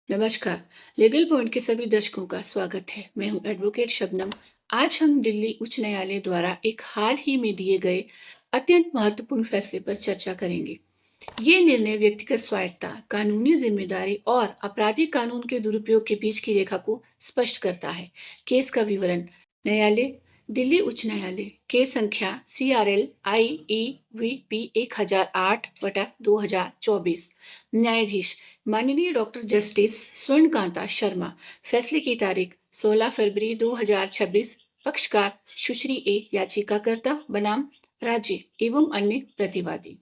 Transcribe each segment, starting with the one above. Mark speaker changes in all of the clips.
Speaker 1: नमस्कार। Legal point के सभी दर्शकों का स्वागत है। मैं हूं एडवोकेट शबनम। आज हम दिल्ली उच्च न्यायालय द्वारा एक हाल ही में दिए गए अत्यंत महत्वपूर्ण फैसले पर चर्चा करेंगे। ये निर्णय व्यक्तिगत स्वायत्तता, कानूनी जिम्मेदारी और आपराधिक कानून के दुरुपयोग के बीच की रेखा को स्पष्ट करता है। केस का विवरण। न्यायालय दिल्ली उच्च न्यायालय, केस संख्या CRL IEVP 1008/2024। न्यायाधीश माननीय डॉक्टर जस्टिस स्वर्णकांता शर्मा। फैसले की तारीख 16 फरवरी 2026। पक्षकार सुश्री ए, याचिकाकर्ता बनाम राज्य एवं अन्य प्रतिवादी।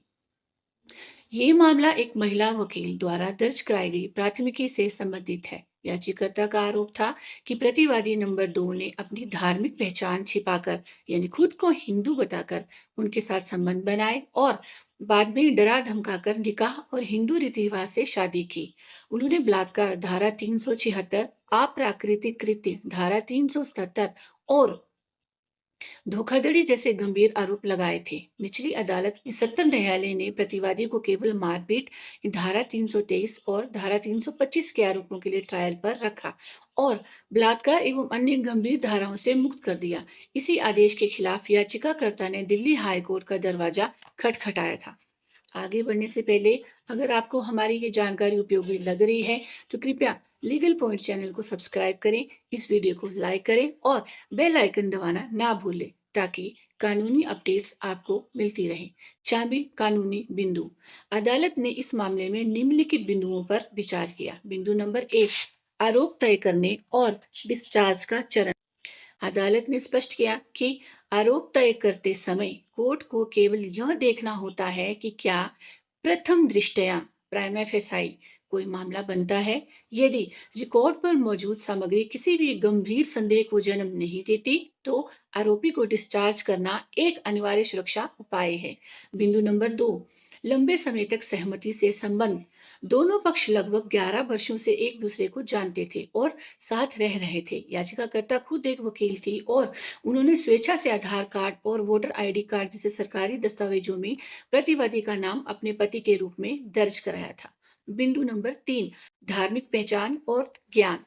Speaker 1: ये मामला एक महिला वकील द्वारा दर्ज कराई गई प्राथमिकी से संबंधित है। याचिकाकर्ता का आरोप था कि प्रतिवादी नंबर 2 ने अपनी धार्मिक पहचान छिपाकर यानी खुद को हिंदू बताकर उनके साथ संबंध बनाए और बाद में डरा धमकाकर निकाह और हिंदू रीति रिवाज से शादी की। उन्होंने बलात्कार धारा 376, अप्राकृतिक कृत्य धारा 377 और धोखाधड़ी जैसे गंभीर आरोप लगाए थे। निचली अदालत में सत्र न्यायालय ने प्रतिवादी को केवल मारपीट धारा 323 और धारा 325 के आरोपों के लिए ट्रायल पर रखा और बलात्कार एवं अन्य गंभीर धाराओं से मुक्त कर दिया। इसी आदेश के खिलाफ याचिकाकर्ता ने दिल्ली हाई कोर्ट का दरवाजा खटखटाया था। आगे बढ़ने से पहले अगर आपको हमारी ये जानकारी उपयोगी लग रही है तो कृपया लीगल पॉइंट चैनल को सब्सक्राइब करें, इस वीडियो को लाइक करें और बेल आइकन दबाना ना भूलें ताकि कानूनी अपडेट्स आपको मिलती रहें। शामिल कानूनी बिंदु। अदालत ने इस मामले में निम्नलिखित बिंदुओं पर विचार किया। बिंदु नंबर 1, आरोप तय करने और डिस्चार्ज का चरण। अदालत ने स्पष्ट किया कि आरोप तय करते समय कोर्ट को केवल यह देखना होता है कि क्या प्रथम दृष्टया प्राइमा फेसाई कोई मामला बनता है। यदि रिकॉर्ड पर मौजूद सामग्री किसी भी गंभीर संदेह को जन्म नहीं देती तो आरोपी को डिस्चार्ज करना एक अनिवार्य सुरक्षा उपाय है। बिंदु नंबर 2, लंबे समय तक सहमति से संबंध। दोनों पक्ष लगभग 11 वर्षों से एक दूसरे को जानते थे और साथ रह रहे थे। याचिकाकर्ता खुद एक वकील थी और उन्होंने स्वेच्छा से आधार कार्ड और वोटर ID कार्ड जैसे सरकारी दस्तावेजों में प्रतिवादी का नाम अपने पति के रूप में दर्ज कराया था। बिंदु नंबर 3, धार्मिक पहचान और ज्ञान।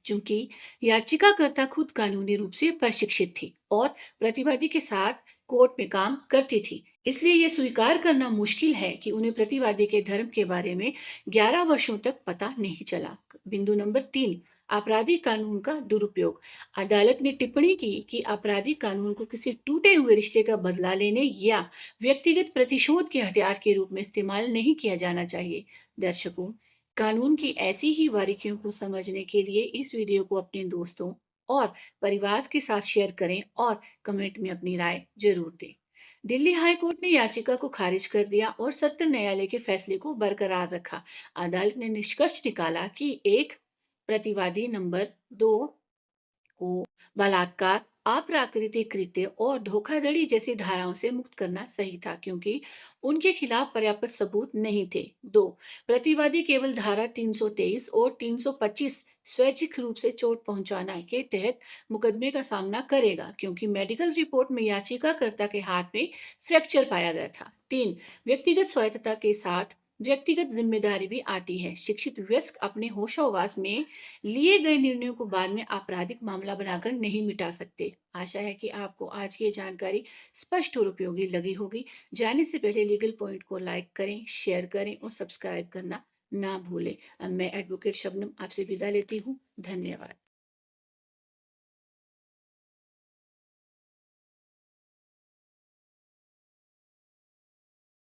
Speaker 1: चूंकि याचिकाकर्ता खुद कानूनी रूप से प्रशिक्षित थी और प्रतिवादी के साथ कोर्ट में काम करती थी, इसलिए यह स्वीकार करना मुश्किल है कि उन्हें प्रतिवादी के धर्म के बारे में 11 वर्षों तक पता नहीं चला। बिंदु नंबर 3, आपराधिक कानून का दुरुपयोग। अदालत ने टिप्पणी की कि आपराधिक कानून को किसी टूटे हुए रिश्ते का बदला लेने या व्यक्तिगत प्रतिशोध के हथियार के रूप में इस्तेमाल नहीं किया जाना चाहिए। दर्शकों, कानून की ऐसी ही बारीकियों को समझने के लिए इस वीडियो को अपने दोस्तों और परिवार के साथ शेयर करें और कमेंट में अपनी राय जरूर दें। दिल्ली हाई कोर्ट ने याचिका को खारिज कर दिया और सत्र न्यायालय के फैसले को बरकरार रखा। अदालत ने निष्कर्ष निकाला कि एक प्रतिवादी नंबर 2 को बलात्कार, अप्राकृतिक कृत्य और धोखाधड़ी जैसी धाराओं से मुक्त करना सही था क्योंकि उनके खिलाफ पर्याप्त सबूत नहीं थे। 2, प्रतिवादी केवल धारा 323 और 325 स्वैच्छिक रूप से चोट पहुंचाना के तहत मुकदमे का सामना करेगा क्योंकि मेडिकल रिपोर्ट में याचिकाकर्ता के हाथ में फ्रैक्चर पाया गया था। 3, व्यक्तिगत स्वायत्तता के साथ व्यक्तिगत जिम्मेदारी भी आती है। शिक्षित वयस्क अपने होशाहवास में लिए गए निर्णयों को बाद में आपराधिक मामला बनाकर नहीं मिटा सकते। आशा है कि आपको आज की ये जानकारी स्पष्ट और उपयोगी लगी होगी। जाने से पहले लीगल पॉइंट को लाइक करें, शेयर करें और सब्सक्राइब करना ना भूलें। अब मैं एडवोकेट शबनम आपसे विदा लेती हूँ। धन्यवाद।